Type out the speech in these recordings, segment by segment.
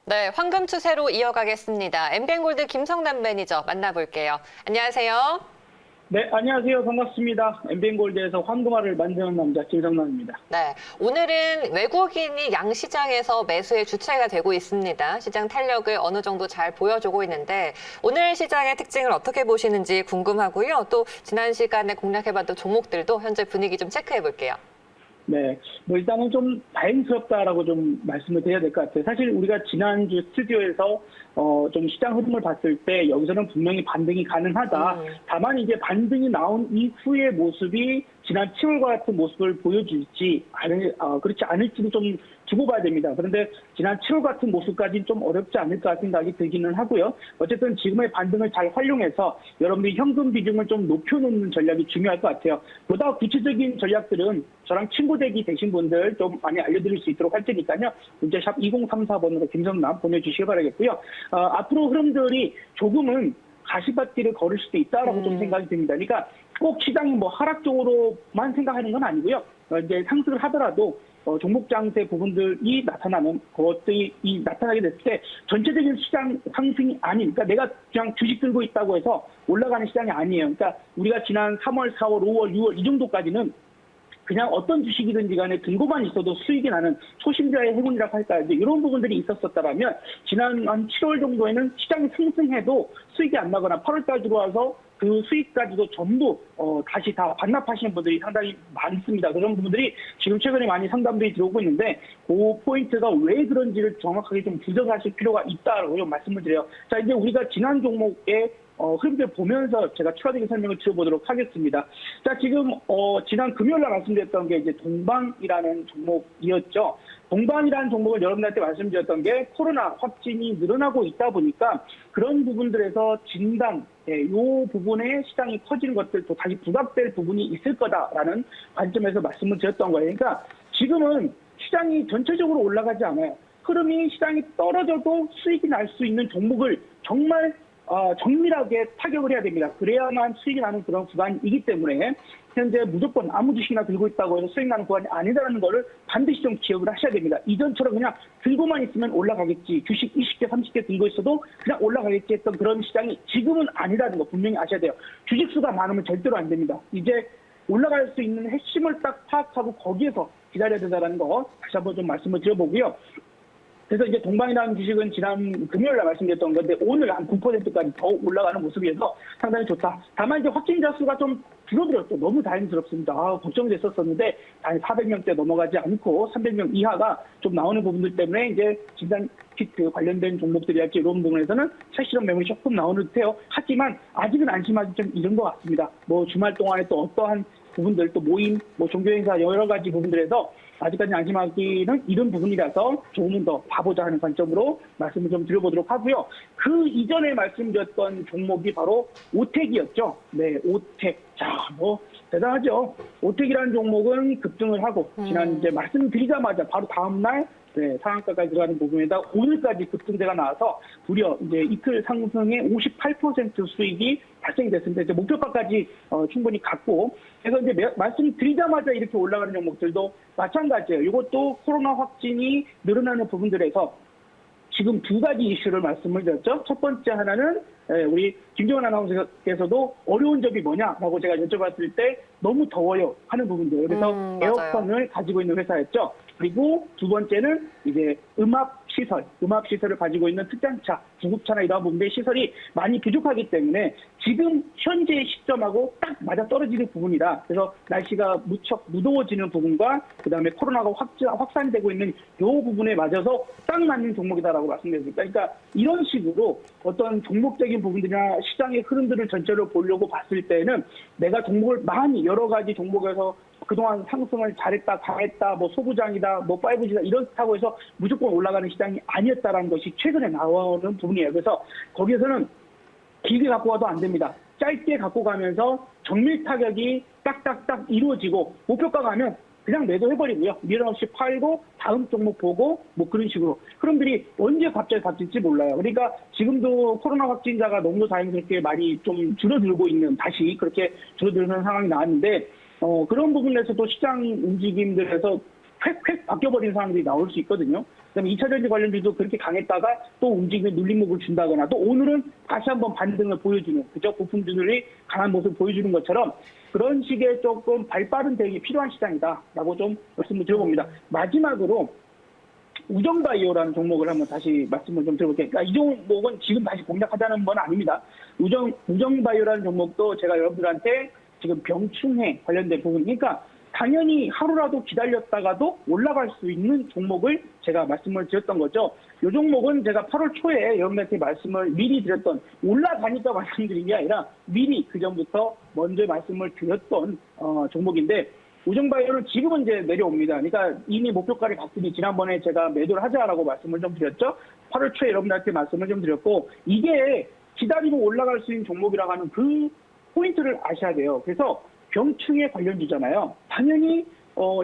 네, 황금 추세로 이어가겠습니다. 엠비엔골드 김성남 매니저 만나볼게요. 안녕하세요. 네, 안녕하세요. 반갑습니다. 엠비엔골드에서 황금알을 만드는 남자 김성남입니다. 네, 오늘은 외국인이 양시장에서 매수의 주체가 되고 있습니다. 시장 탄력을 어느 정도 잘 보여주고 있는데 오늘 시장의 특징을 어떻게 보시는지 궁금하고요. 또 지난 시간에 공략해봤던 종목들도 현재 분위기 좀 체크해볼게요. 네, 뭐 일단은 좀 다행스럽다라고 좀 말씀을 드려야 될 것 같아요. 사실 우리가 지난주 스튜디오에서 좀 시장 흐름을 봤을 때 여기서는 분명히 반등이 가능하다. 다만 이제 반등이 나온 이후의 모습이 지난 7월과 같은 모습을 보여줄지 그렇지 않을지도 좀 두고 봐야 됩니다. 그런데 지난 7월 같은 모습까지는 좀 어렵지 않을까 생각이 들기는 하고요. 어쨌든 지금의 반등을 잘 활용해서 여러분들이 현금 비중을 좀 높여놓는 전략이 중요할 것 같아요. 보다 구체적인 전략들은 저랑 친구 되기 되신 분들 좀 많이 알려드릴 수 있도록 할 테니까요. 문자샵 2034번으로 김성남 보내주시기 바라겠고요. 앞으로 흐름들이 조금은 가시밭길을 걸을 수도 있다라고 좀 생각이 듭니다. 그러니까 꼭 시장이 뭐 하락 쪽으로만 생각하는 건 아니고요. 이제 상승을 하더라도 종목 장세 부분들이 나타나는 것들이 나타나게 됐을 때 전체적인 시장 상승이 아닌, 그러니까 내가 그냥 주식 들고 있다고 해서 올라가는 시장이 아니에요. 그러니까 우리가 지난 3월, 4월, 5월, 6월 이 정도까지는 그냥 어떤 주식이든지 간에 들고만 있어도 수익이 나는 초심자의 행운이라고 할까요? 이제 이런 부분들이 있었었다면 지난 한 7월 정도에는 시장이 상승해도 수익이 안 나거나 8월달 들어와서 그 수익까지도 전부 다시 다 반납하시는 분들이 상당히 많습니다. 그런 부분들이 지금 최근에 많이 상담들이 들어오고 있는데 그 포인트가 왜 그런지를 정확하게 좀 분석하실 필요가 있다라고 좀 말씀을 드려요. 자, 이제 우리가 지난 종목에 흐름들 보면서 제가 추가적인 설명을 드려보도록 하겠습니다. 자, 지금 지난 금요일날 말씀드렸던 게 이제 동방이라는 종목이었죠. 동방이라는 종목을 여러분들한테 말씀드렸던 게 코로나 확진이 늘어나고 있다 보니까 그런 부분들에서 진단, 이 부분에 시장이 커지는 것들도 다시 부각될 부분이 있을 거다라는 관점에서 말씀을 드렸던 거예요. 그러니까 지금은 시장이 전체적으로 올라가지 않아요. 흐름이 시장이 떨어져도 수익이 날 수 있는 종목을 정말 정밀하게 타격을 해야 됩니다. 그래야만 수익이 나는 그런 구간이기 때문에 현재 무조건 아무 주식이나 들고 있다고 해서 수익 나는 구간이 아니다라는 거를 반드시 좀 기억을 하셔야 됩니다. 이전처럼 그냥 들고만 있으면 올라가겠지. 주식 20개, 30개 들고 있어도 그냥 올라가겠지 했던 그런 시장이 지금은 아니라는 거 분명히 아셔야 돼요. 주식 수가 많으면 절대로 안 됩니다. 이제 올라갈 수 있는 핵심을 딱 파악하고 거기에서 기다려야 된다는 거 다시 한번 좀 말씀을 드려보고요. 그래서 이제 동방이라는 주식은 지난 금요일날 말씀드렸던 건데 오늘 한 9%까지 더 올라가는 모습이어서 상당히 좋다. 다만 이제 확진자 수가 좀 줄어들었죠. 너무 다행스럽습니다. 걱정됐었는데 단 400명대 넘어가지 않고 300명 이하가 좀 나오는 부분들 때문에 이제 진단 키트 관련된 종목들이랄지 이런 부분에서는 실시간 매물이 조금 나오는 듯해요. 하지만 아직은 안심하기 좀 이른 것 같습니다. 뭐 주말 동안에 또 어떠한 부분들 또 모임, 뭐 종교행사 여러 가지 부분들에서 아직까지 안심하기는 이런 부분이라서 조금 더 봐보자 하는 관점으로 말씀을 좀 드려보도록 하고요. 그 이전에 말씀드렸던 종목이 바로 오텍이었죠. 네, 오텍. 자, 뭐 대단하죠. 오텍이라는 종목은 급등을 하고 지난 이제 말씀드리자마자 바로 다음 날 상한가까지 들어가는 부분에다 오늘까지 급등세가 나와서 무려 이제 이틀 상승의 58% 수익이 발생이 됐습니다. 이제 목표가까지 충분히 갔고, 그래서 이제 말씀드리자마자 이렇게 올라가는 종목들도 마찬가지예요. 이것도 코로나 확진이 늘어나는 부분들에서 지금 두 가지 이슈를 말씀을 드렸죠. 첫 번째 하나는 우리 김정은 아나운서께서도 어려운 점이 뭐냐라고 제가 여쭤봤을 때 너무 더워요 하는 부분들. 그래서 에어컨을 가지고 있는 회사였죠. 그리고 두 번째는 이제 음압 시설을 가지고 있는 특장차, 구급차나 이런 부분의 시설이 많이 부족하기 때문에 지금 현재 시점하고 딱 맞아 떨어지는 부분이다. 그래서 날씨가 무척 무더워지는 부분과 그다음에 코로나가 확산되고 있는 이 부분에 맞아서 딱 맞는 종목이다라고 말씀드렸습니다. 그러니까 이런 식으로 어떤 종목적인 부분들이나 시장의 흐름들을 전체로 보려고 봤을 때는 내가 종목을 많이 여러 가지 종목에서 그동안 상승을 잘했다, 강했다, 뭐 소부장이다, 뭐 5G다 이렇다고 해서 무조건 올라가는 시장이 아니었다라는 것이 최근에 나오는 부분이에요. 그래서 거기에서는 길게 갖고 가도 안 됩니다. 짧게 갖고 가면서 정밀 타격이 딱딱딱 이루어지고 목표가 가면 그냥 매도해버리고요. 미련 없이 팔고 다음 종목 보고 뭐 그런 식으로 흐름들이 언제 갑자기 바뀔지 몰라요. 그러니까 지금도 코로나 확진자가 너무 다행스럽게 많이 좀 줄어들고 있는, 다시 그렇게 줄어드는 상황이 나왔는데 그런 부분에서도 시장 움직임들에서 획획 바뀌어버린 상황들이 나올 수 있거든요. 그다음에 2차 전지 관련주도 그렇게 강했다가 또 움직이는 눌림목을 준다거나 또 오늘은 다시 한번 반등을 보여주는 그죠? 부품주들이 강한 모습을 보여주는 것처럼 그런 식의 조금 발빠른 대응이 필요한 시장이다라고 좀 말씀을 드려봅니다. 마지막으로 우정바이오라는 종목을 한번 다시 말씀을 좀 드려볼게요. 그러니까 이 종목은 지금 다시 공략하자는 건 아닙니다. 우정바이오라는 종목도 제가 여러분들한테 지금 병충해 관련된 부분, 그러니까 당연히 하루라도 기다렸다가도 올라갈 수 있는 종목을 제가 말씀을 드렸던 거죠. 이 종목은 제가 8월 초에 여러분한테 말씀을 미리 드렸던, 올라가니까 말씀드린 게 아니라 미리 그 전부터 먼저 말씀을 드렸던 종목인데, 우정바이오는 지금은 이제 내려옵니다. 그러니까 이미 목표가를 갔으니 지난번에 제가 매도를 하자라고 말씀을 좀 드렸죠. 8월 초에 여러분들한테 말씀을 좀 드렸고, 이게 기다리고 올라갈 수 있는 종목이라고 하는 그 포인트를 아셔야 돼요. 그래서 병충해 관련주잖아요. 당연히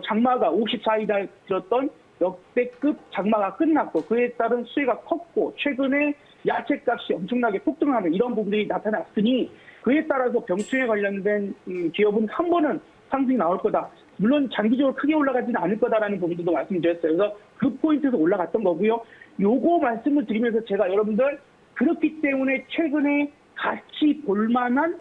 장마가 54일 들었던 역대급 장마가 끝났고 그에 따른 수혜가 컸고 최근에 야채값이 엄청나게 폭등하는 이런 부분들이 나타났으니 그에 따라서 병충해 관련된 기업은 한 번은 상승이 나올 거다. 물론 장기적으로 크게 올라가지는 않을 거다라는 부분도 말씀드렸어요. 그래서 그 포인트에서 올라갔던 거고요. 요거 말씀을 드리면서 제가 여러분들 그렇기 때문에 최근에 같이 볼만한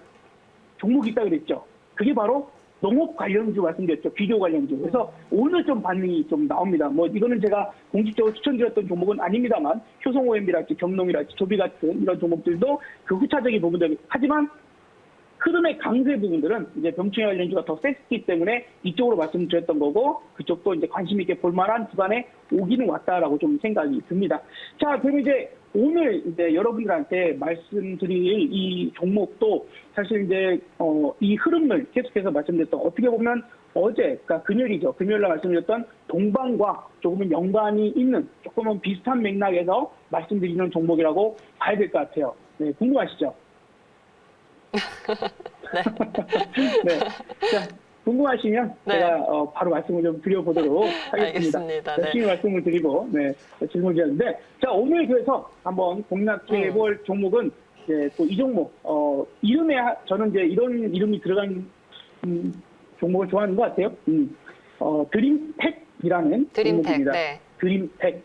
종목이 있다고 그랬죠. 그게 바로 농업 관련주 말씀드렸죠. 비료 관련주. 그래서 오늘 좀 반응이 좀 나옵니다. 뭐 이거는 제가 공식적으로 추천드렸던 종목은 아닙니다만 효성OM이랄지 경농이랄지 조비 같은 이런 종목들도 그 후차적인 부분들, 하지만 흐름의 강세 부분들은 이제 병충해 관련주가 더 셌기 때문에 이쪽으로 말씀드렸던 거고 그쪽도 이제 관심 있게 볼만한 구간에 오기는 왔다라고 좀 생각이 듭니다. 자, 그럼 이제 오늘 이제 여러분들한테 말씀드릴 이 종목도 사실 이제 이 흐름을 계속해서 말씀드렸던, 어떻게 보면 어제, 그러니까 금요일이죠. 금요일날 말씀드렸던 동방과 조금은 연관이 있는 조금은 비슷한 맥락에서 말씀드리는 종목이라고 봐야 될 것 같아요. 네, 궁금하시죠? 네. 네. 자, 궁금하시면 네. 제가 바로 말씀을 좀 드려보도록 하겠습니다. 알겠습니다. 네. 열심히 말씀을 드리고 질문을 드렸는데, 자, 오늘 그래서 한번 공략해볼 종목은 이제 또 이 종목 이름에 저는 이제 이런 이름이 들어간 종목을 좋아하는 것 같아요. 드림텍이라는 종목입니다. 네. 드림텍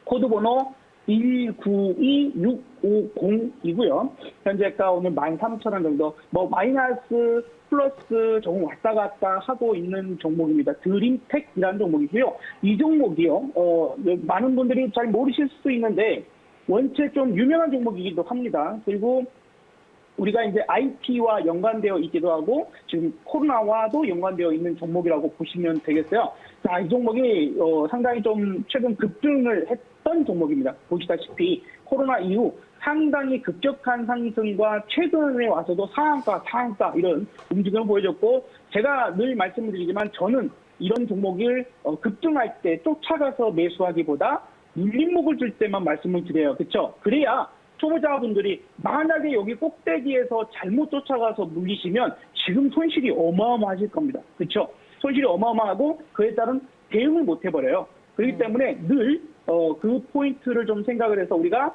코드번호 192650이고요. 현재가 오늘 13,000원 정도, 뭐 마이너스 플러스 조금 왔다 갔다 하고 있는 종목입니다. 드림텍이라는 종목이고요. 이 종목이요. 많은 분들이 잘 모르실 수도 있는데 원체 좀 유명한 종목이기도 합니다. 그리고 우리가 이제 IT와 연관되어 있기도 하고 지금 코로나와도 연관되어 있는 종목이라고 보시면 되겠어요. 자, 이 종목이 상당히 좀 최근 급등을 했던 종목입니다. 보시다시피 코로나 이후 상당히 급격한 상승과 최근에 와서도 상한가 이런 움직임을 보여줬고, 제가 늘 말씀을 드리지만 저는 이런 종목을 급등할 때 쫓아가서 매수하기보다 눌림목을 줄 때만 말씀을 드려요. 그렇죠? 그래야 초보자분들이 만약에 여기 꼭대기에서 잘못 쫓아가서 물리시면 지금 손실이 어마어마하실 겁니다. 그렇죠? 손실이 어마어마하고 그에 따른 대응을 못 해버려요. 그렇기 때문에 늘 그 포인트를 좀 생각을 해서 우리가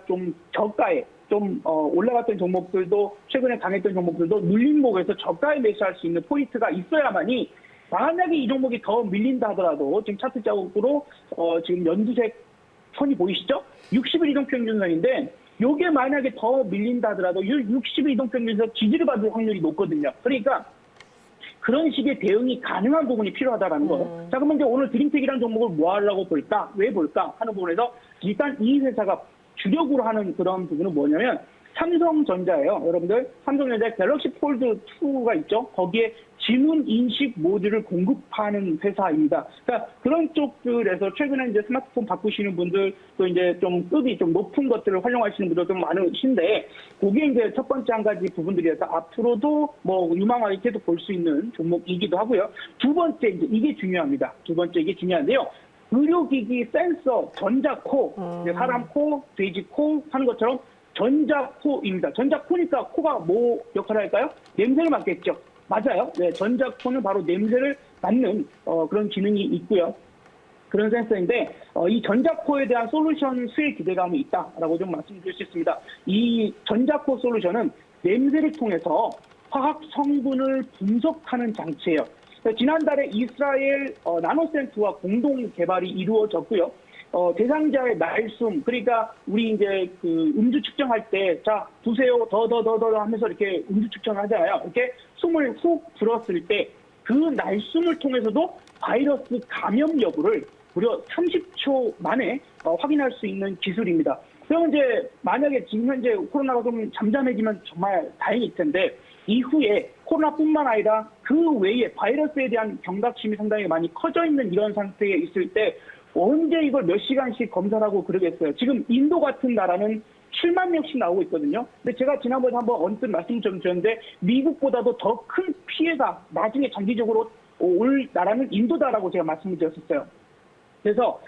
좀 저가에 좀 올라갔던 종목들도, 최근에 강했던 종목들도 눌림목에서 저가에 매수할 수 있는 포인트가 있어야만이, 만약에 이 종목이 더 밀린다 하더라도 지금 차트 자국으로 지금 연두색 선이 보이시죠? 60일 이동평균선인데 이게 만약에 더 밀린다 하더라도 60일 이동평균선 지지를 받을 확률이 높거든요. 그러니까 그런 식의 대응이 가능한 부분이 필요하다라는 거예요. 자, 그러면 이제 오늘 드림텍이라는 종목을 뭐 하려고 볼까? 왜 볼까? 하는 부분에서 일단 이 회사가 주력으로 하는 그런 부분은 뭐냐면 삼성전자예요. 여러분들, 삼성전자 갤럭시 폴드 2가 있죠. 거기에 지문 인식 모듈을 공급하는 회사입니다. 그러니까 그런 쪽들에서 최근에 이제 스마트폰 바꾸시는 분들, 또 이제 좀 급이 좀 높은 것들을 활용하시는 분들 좀 많으신데, 그게 이제 첫 번째 한 가지 부분들이어서 앞으로도 뭐 유망하게 계속 볼 수 있는 종목이기도 하고요. 두 번째, 이제 이게 중요합니다. 두 번째 이게 중요한데요. 의료기기 센서, 전자코, 이제 사람 코, 돼지 코 하는 것처럼 전자코입니다. 전자코니까 코가 뭐 역할을 할까요? 냄새를 맡겠죠. 맞아요. 네, 전자코는 바로 냄새를 맡는 그런 기능이 있고요. 그런 센서인데 이 전자코에 대한 솔루션 수혜 기대감이 있다라고 좀 말씀드릴 수 있습니다. 이 전자코 솔루션은 냄새를 통해서 화학 성분을 분석하는 장치예요. 지난달에 이스라엘 나노센트와 공동 개발이 이루어졌고요. 대상자의 날숨, 그러니까 우리 이제 그 음주 측정할 때, 자, 두세요, 더 하면서 이렇게 음주 측정을 하잖아요. 이렇게 숨을 훅 불었을 때 그 날숨을 통해서도 바이러스 감염 여부를 무려 30초 만에 확인할 수 있는 기술입니다. 그럼 이제 만약에 지금 현재 코로나가 좀 잠잠해지면 정말 다행일 텐데 이후에 코로나뿐만 아니라 그 외에 바이러스에 대한 경각심이 상당히 많이 커져 있는 이런 상태에 있을 때 언제 이걸 몇 시간씩 검사를 하고 그러겠어요. 지금 인도 같은 나라는 7만 명씩 나오고 있거든요. 근데 제가 지난번에 한번 언뜻 말씀 좀 드렸는데 미국보다도 더 큰 피해가 나중에 장기적으로 올 나라는 인도다라고 제가 말씀을 드렸었어요. 그래서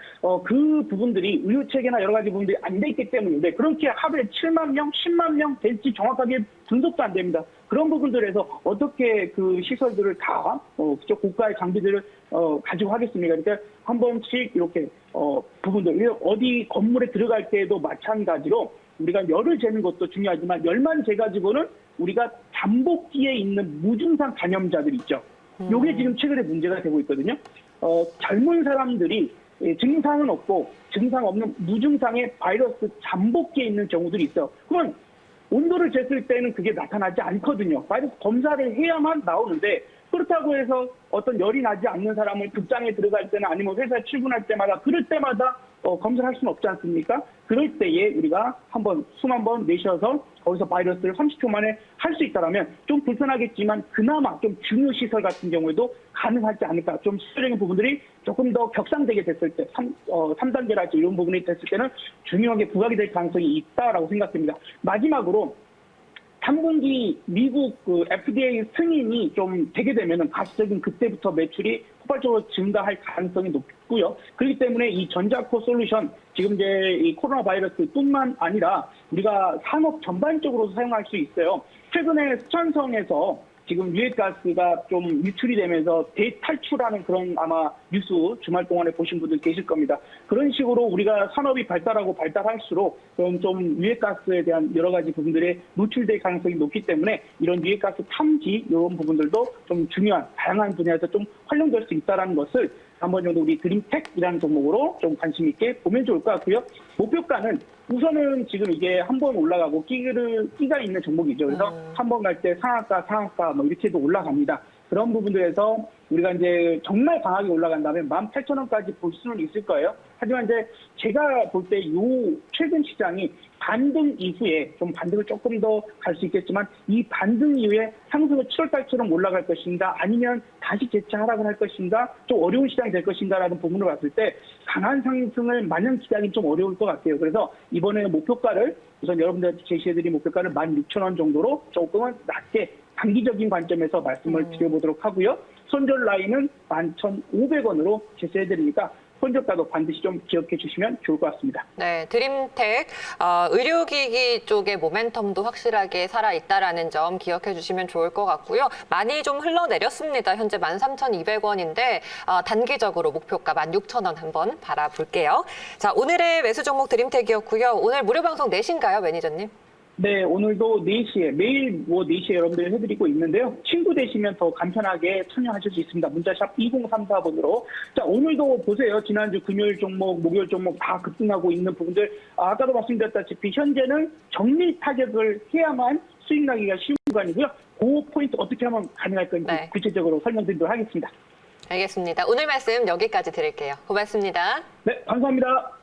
그 부분들이 의료 체계나 여러 가지 부분들이 안 돼 있기 때문인데 그렇게 하루에 7만 명, 10만 명 될지 정확하게 분석도 안 됩니다. 그런 부분들에서 어떻게 그 시설들을 다 그쪽 고가의 장비들을 가지고 하겠습니까? 그러니까 한 번씩 이렇게 부분들 어디 건물에 들어갈 때에도 마찬가지로 우리가 열을 재는 것도 중요하지만 열만 재가지고는 우리가 잠복기에 있는 무증상 감염자들 있죠. 이게 지금 최근에 문제가 되고 있거든요. 젊은 사람들이 증상은 없고 증상 없는 무증상의 바이러스 잠복기에 있는 경우들이 있어요. 그러면 온도를 쟀을 때는 그게 나타나지 않거든요. 바이러스 검사를 해야만 나오는데 그렇다고 해서 어떤 열이 나지 않는 사람을 극장에 들어갈 때나 아니면 회사에 출근할 때마다 그럴 때마다 검사를 할 수는 없지 않습니까? 그럴 때에 우리가 한번 숨 한번 내쉬어서 거기서 바이러스를 30초 만에 할 수 있다면 좀 불편하겠지만 그나마 좀 중요 시설 같은 경우에도 가능하지 않을까. 좀 시설적인 부분들이 조금 더 격상되게 됐을 때 3단계랄지 이런 부분이 됐을 때는 중요하게 부각이 될 가능성이 있다라고 생각됩니다. 마지막으로 3분기 미국 그 FDA 승인이 좀 되게 되면은 가시적인 그때부터 매출이 폭발적으로 증가할 가능성이 높고요. 그렇기 때문에 이 전자코 솔루션 지금 이제 이 코로나 바이러스뿐만 아니라 우리가 산업 전반적으로 사용할 수 있어요. 최근에 스촨성에서 지금 유해가스가 좀 유출이 되면서 대탈출하는 그런 아마 뉴스 주말 동안에 보신 분들 계실 겁니다. 그런 식으로 우리가 산업이 발달하고 발달할수록 그런 좀 유해가스에 대한 여러 가지 부분들이 노출될 가능성이 높기 때문에 이런 유해가스 탐지 이런 부분들도 좀 중요한 다양한 분야에서 좀 활용될 수 있다는 것을 한번 정도 우리 드림텍이라는 종목으로 좀 관심 있게 보면 좋을 것 같고요. 목표가는 우선은 지금 이게 한 번 올라가고 끼가 있는 종목이죠. 그래서 한 번 갈 때 상한가 뭐 이렇게도 올라갑니다. 그런 부분들에서 우리가 이제 정말 강하게 올라간다면 18,000원까지 볼 수는 있을 거예요. 하지만 이제 제가 볼 때 요 최근 시장이 반등 이후에 좀 반등을 조금 더 갈 수 있겠지만 이 반등 이후에 상승을 7월달처럼 올라갈 것인가 아니면 다시 재차 하락을 할 것인가 좀 어려운 시장이 될 것인가라는 부분을 봤을 때 강한 상승을 마냥 기대하기는 좀 어려울 것 같아요. 그래서 이번에 목표가를 우선 여러분들한테 제시해드린 목표가를 16,000원 정도로 조금은 낮게 단기적인 관점에서 말씀을 드려보도록 하고요. 손절 라인은 11,500원으로 제시해드리니까 손절가도 반드시 좀 기억해 주시면 좋을 것 같습니다. 네, 드림텍 의료기기 쪽의 모멘텀도 확실하게 살아있다라는 점 기억해 주시면 좋을 것 같고요. 많이 좀 흘러내렸습니다. 현재 13,200원인데 단기적으로 목표가 16,000원 한번 바라볼게요. 자, 오늘의 매수 종목 드림텍이었고요. 오늘 무료 방송 4시인가요, 매니저님? 네, 오늘도 4시에, 매일 4시에 여러분들 해드리고 있는데요. 친구 되시면 더 간편하게 참여하실 수 있습니다. 문자샵 2034번으로. 자, 오늘도 보세요. 지난주 금요일 종목, 목요일 종목 다 급등하고 있는 부분들. 아까도 말씀드렸다시피 현재는 정밀 타격을 해야만 수익 나기가 쉬운 구간이고요. 그 포인트 어떻게 하면 가능할 건지 네. 구체적으로 설명드리도록 하겠습니다. 알겠습니다. 오늘 말씀 여기까지 드릴게요. 고맙습니다. 네, 감사합니다.